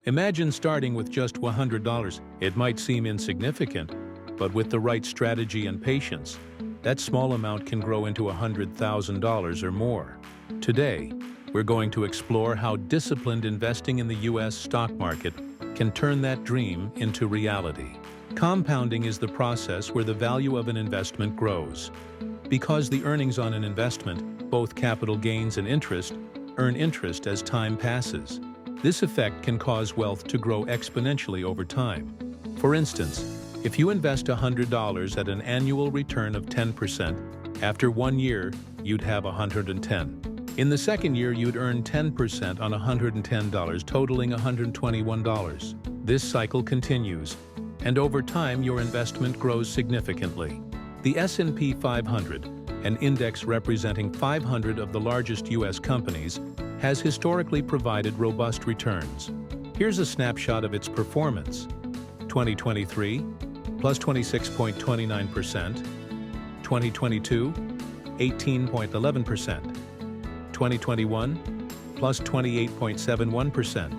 Imagine starting with just $100. It might seem insignificant, but with the right strategy and patience, that small amount can grow into $100,000 or more. Today, we're going to explore how disciplined investing in the U.S. stock market can turn that dream into reality. Compounding is the process where the value of an investment grows. Because the earnings on an investment, both capital gains and interest, earn interest as time passes. This effect can cause wealth to grow exponentially over time. For instance, if you invest $100 at an annual return of 10%, after 1 year, you'd have $110. In the second year, you'd earn 10% on $110, totaling $121. This cycle continues, and over time, your investment grows significantly. The S&P 500, an index representing 500 of the largest U.S. companies, has historically provided robust returns. Here's a snapshot of its performance. 2023, plus 26.29%. 2022, 18.11%. 2021, plus 28.71%.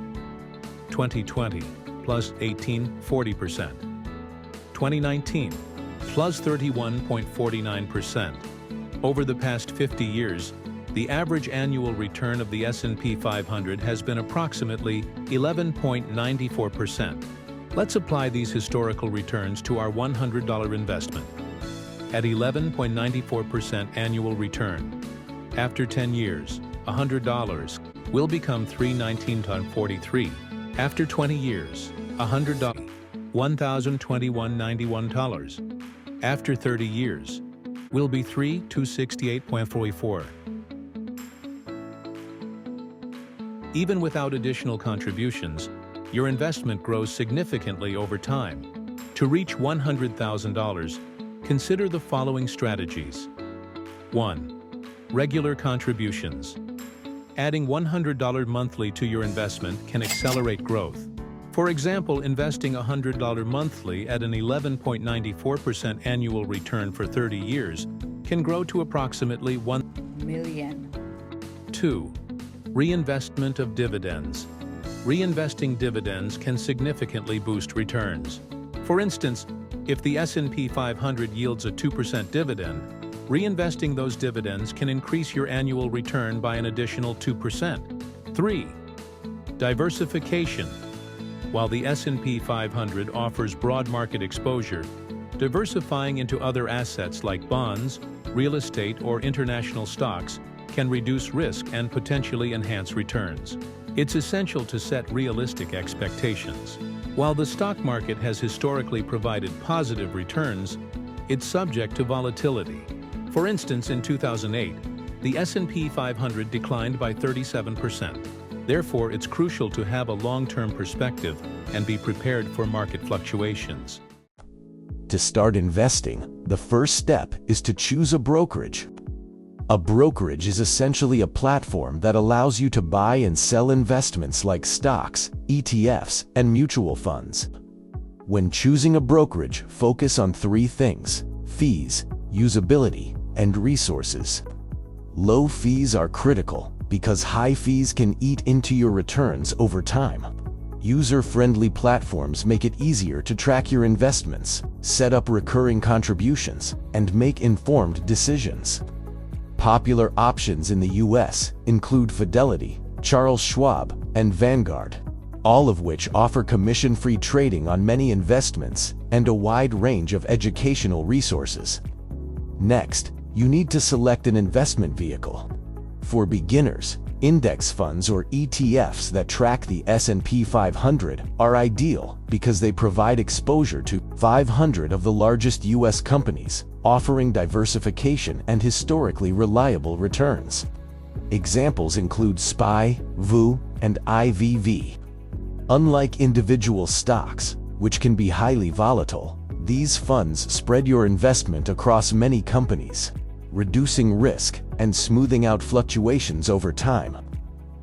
2020, plus 18.40%. 2019, plus 31.49%. Over the past 50 years, the average annual return of the S&P 500 has been approximately 11.94%. Let's apply these historical returns to our $100 investment. At 11.94% annual return, after 10 years, $100 will become $319.43. After 20 years, $100, $1,021.91. After 30 years, will be $3,268.44. Even without additional contributions, your investment grows significantly over time. To reach $100,000, consider the following strategies. 1. Regular contributions. Adding $100 monthly to your investment can accelerate growth. For example, investing $100 monthly at an 11.94% annual return for 30 years can grow to approximately $1 million. 2. Reinvestment of dividends. Reinvesting dividends can significantly boost returns. For instance, if the S&P 500 yields a 2% dividend, reinvesting those dividends can increase your annual return by an additional 2%. 3. Diversification. While the S&P 500 offers broad market exposure, diversifying into other assets like bonds, real estate, or international stocks can reduce risk and potentially enhance returns. It's essential to set realistic expectations. While the stock market has historically provided positive returns, it's subject to volatility. For instance, in 2008, the S&P 500 declined by 37%. Therefore, it's crucial to have a long-term perspective and be prepared for market fluctuations. To start investing, the first step is to choose a brokerage. A brokerage is essentially a platform that allows you to buy and sell investments like stocks, ETFs, and mutual funds. When choosing a brokerage, focus on 3 things: fees, usability, and resources. Low fees are critical because high fees can eat into your returns over time. User-friendly platforms make it easier to track your investments, set up recurring contributions, and make informed decisions. Popular options in the U.S. include Fidelity, Charles Schwab, and Vanguard, all of which offer commission-free trading on many investments and a wide range of educational resources. Next, you need to select an investment vehicle. For beginners, index funds or ETFs that track the S&P 500 are ideal because they provide exposure to 500 of the largest U.S. companies, offering diversification and historically reliable returns. Examples include SPY, VU, and IVV. Unlike individual stocks, which can be highly volatile, these funds spread your investment across many companies, reducing risk and smoothing out fluctuations over time.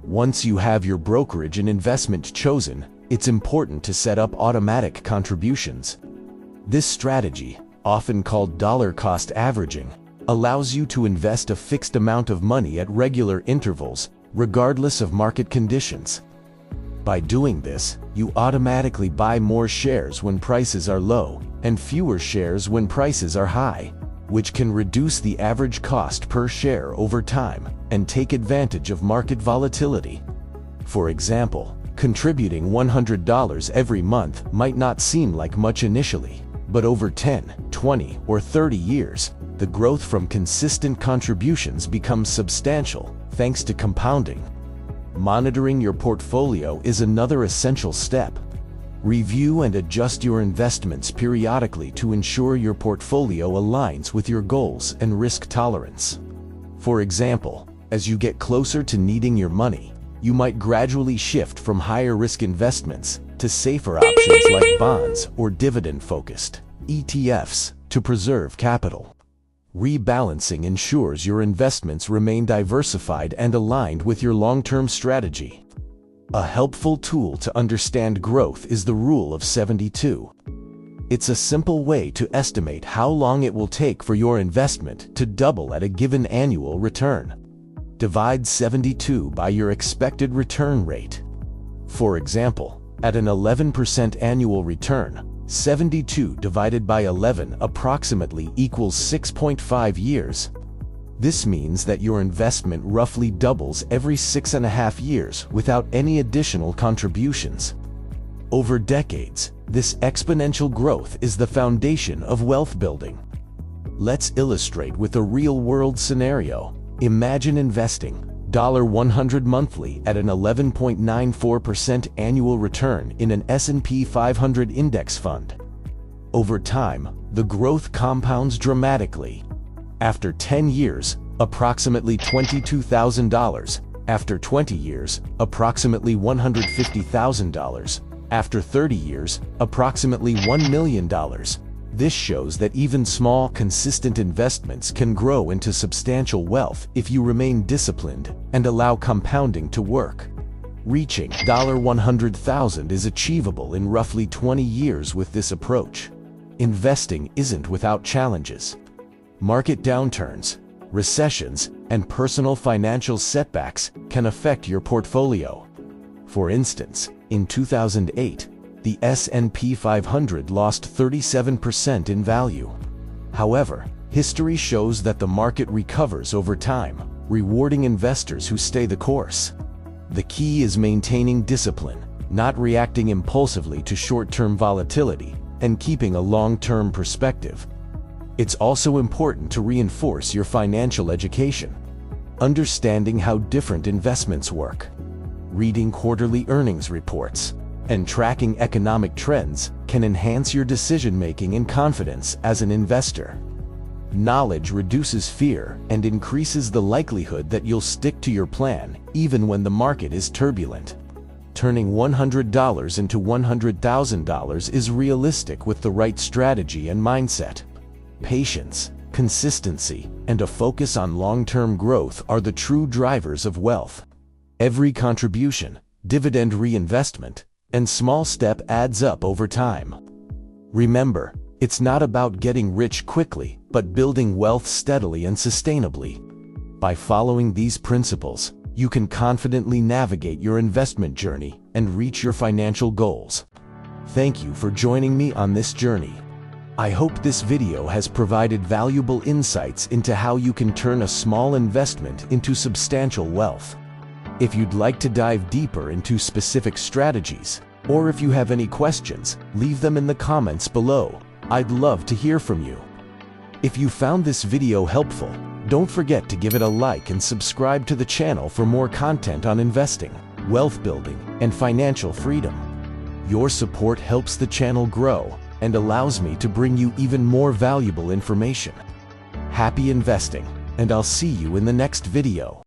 Once you have your brokerage and investment chosen, it's important to set up automatic contributions. This strategy, often called dollar cost averaging, allows you to invest a fixed amount of money at regular intervals, regardless of market conditions. By doing this, you automatically buy more shares when prices are low and fewer shares when prices are high, which can reduce the average cost per share over time and take advantage of market volatility. For example, contributing $100 every month might not seem like much initially, but over 10, 20, or 30 years, the growth from consistent contributions becomes substantial thanks to compounding. Monitoring your portfolio is another essential step. Review and adjust your investments periodically to ensure your portfolio aligns with your goals and risk tolerance. For example, as you get closer to needing your money, you might gradually shift from higher-risk investments to safer options like bonds or dividend-focused ETFs to preserve capital. Rebalancing ensures your investments remain diversified and aligned with your long-term strategy. A helpful tool to understand growth is the Rule of 72. It's a simple way to estimate how long it will take for your investment to double at a given annual return. Divide 72 by your expected return rate. For example, at an 11% annual return, 72 divided by 11 approximately equals 6.5 years. This means that your investment roughly doubles every 6.5 years without any additional contributions. Over decades, this exponential growth is the foundation of wealth building. Let's illustrate with a real-world scenario. Imagine investing $100 monthly at an 11.94% annual return in an S&P 500 index fund. Over time, the growth compounds dramatically. After 10 years, approximately $22,000. After 20 years, approximately $150,000. After 30 years, approximately $1 million. This shows that even small, consistent investments can grow into substantial wealth if you remain disciplined and allow compounding to work. Reaching $100,000 is achievable in roughly 20 years with this approach. Investing isn't without challenges. Market downturns, recessions, and personal financial setbacks can affect your portfolio. For instance, in 2008, the S&P 500 lost 37% in value. However, history shows that the market recovers over time, rewarding investors who stay the course. The key is maintaining discipline, not reacting impulsively to short-term volatility, and keeping a long-term perspective. It's also important to reinforce your financial education. Understanding how different investments work, reading quarterly earnings reports, and tracking economic trends can enhance your decision-making and confidence as an investor. Knowledge reduces fear and increases the likelihood that you'll stick to your plan even when the market is turbulent. Turning $100 into $100,000 is realistic with the right strategy and mindset. Patience, consistency, and a focus on long-term growth are the true drivers of wealth. Every contribution, dividend reinvestment, and small step adds up over time. Remember, it's not about getting rich quickly, but building wealth steadily and sustainably. By following these principles, you can confidently navigate your investment journey and reach your financial goals. Thank you for joining me on this journey. I hope this video has provided valuable insights into how you can turn a small investment into substantial wealth. If you'd like to dive deeper into specific strategies, or if you have any questions, leave them in the comments below. I'd love to hear from you. If you found this video helpful, don't forget to give it a like and subscribe to the channel for more content on investing, wealth building, and financial freedom. Your support helps the channel grow and allows me to bring you even more valuable information. Happy investing, and I'll see you in the next video.